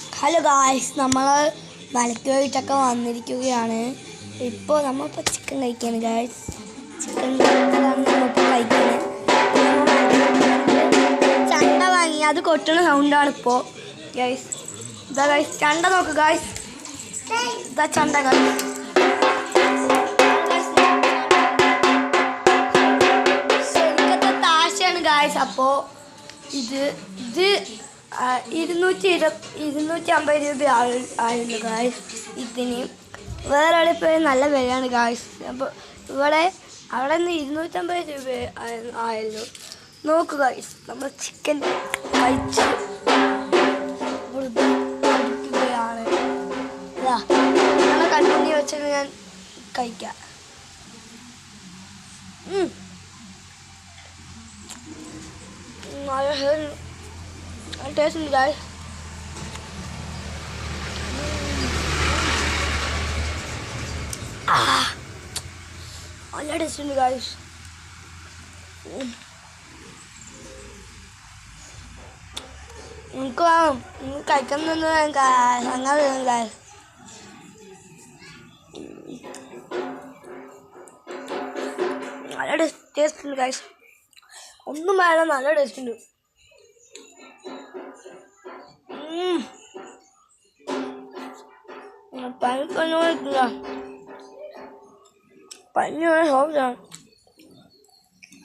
Hello guys, നമ്മൾ മലയ്ക്ക് പോയിട്ടൊക്കെ വന്നിരിക്കുകയാണ്. ഇപ്പോൾ നമ്മളിപ്പോൾ ചിക്കൻ കഴിക്കുകയാണ് ഗായ്സ്. ചിക്കൻ നമ്മളിപ്പോൾ കഴിക്കുന്നത്. ചണ്ട വാങ്ങി അത് കൊട്ടുന്ന സൗണ്ടാണ് ഇപ്പോൾ ഗായ്സ്. ഇതാ ഗായ്സ്, ചണ്ട നോക്ക് ഗായ്സ്. ഇതാ ചണ്ട ഗായ്സ്. ശരിക്കത്തെ താശയാണ് ഗായ്സ്. അപ്പോൾ ഇത് 250 രൂപ ആയിരുന്നു ഗായ്സ്. ഇതിന് വേറെ അവിടെ പോയി നല്ല വിലയാണ് ഗായ്സ്. അപ്പോൾ അവിടെ നിന്ന് 250 രൂപ ആയല്ലോ. നോക്കുക ഗായ്സ്, നമ്മൾ ചിക്കൻ കഴിച്ച് വൃത്തിയാണ്. ഇതാ നമ്മളെ കണ്ണുണ്ണി വെച്ചിട്ട് ഞാൻ കഴിക്കാം. Taste it, guys. നല്ല ടേസ്റ്റ് ഉണ്ട് guys. നിങ്ങൾക്ക് കഴിക്കുന്നൊന്നും സംഗതി guys. നല്ല ടേസ്റ്റ് ഉണ്ട് guys. ഒന്നും വേണം, നല്ല ടേസ്റ്റ് ഉണ്ട്. പഞ്ഞ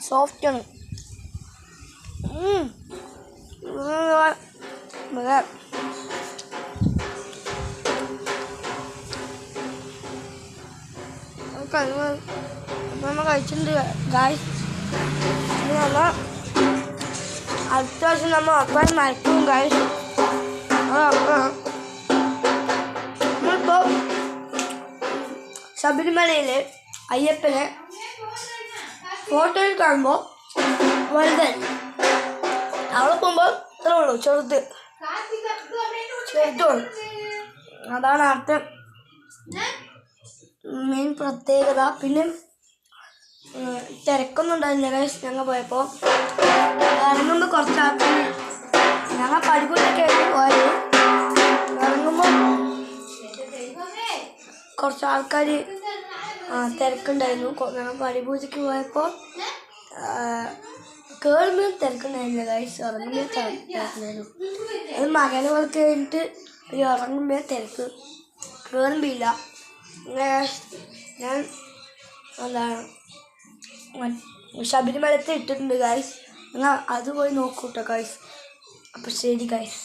സോഫ്റ്റാണ്. നമ്മൾ കഴിച്ചിട്ടുണ്ട് ഗായ്സ്. നമ്മൾ അടുത്ത വർഷം നമ്മൾ അപ്പം മരക്കും ഗായ്സ്. നമ്മളിപ്പോൾ ശബരിമലയിലെ അയ്യപ്പനെ ഫോട്ടോയിൽ കാണുമ്പോൾ വലുതൻ, അവിടെ പോകുമ്പോൾ ഇത്ര ഉള്ളൂ, ചെറുതുള്ളൂ. അതാണ് അവിടുത്തെ മെയിൻ പ്രത്യേകത. പിന്നെ തിരക്കൊന്നും ഉണ്ടായിരുന്നില്ല ഗൈസ്. ഞങ്ങൾ പോയപ്പോൾ ഇറങ്ങുമ്പോൾ കുറച്ച് ആൾക്കാർ, ഞങ്ങൾ പടിപൂരൊക്കെ ആയിട്ട് പോയത്. ഇറങ്ങുമ്പോൾ കുറച്ച് ആൾക്കാർ തിരക്കുണ്ടായിരുന്നു. ഞങ്ങൾ പടിപൂജയ്ക്ക് പോയപ്പോൾ കയറുമ്പോൾ തിരക്കുണ്ടായിരുന്നില്ല ഗൈസ്. ഇറങ്ങുമ്പോൾ തിരക്കുണ്ടായിരുന്നു. അത് മകനെ പോലെ കഴിഞ്ഞിട്ട് ഇറങ്ങുമ്പോൾ തിരക്ക്, കയറുമ്പില്ല. ഞാൻ എന്താണ് ശബരിമലത്തെ ഇട്ടിട്ടുണ്ട് ഗൈസ്. നിങ്ങൾ അത് പോയി നോക്കൂട്ടോ ഗൈസ്. അപ്പോൾ ശരി ഗൈസ്.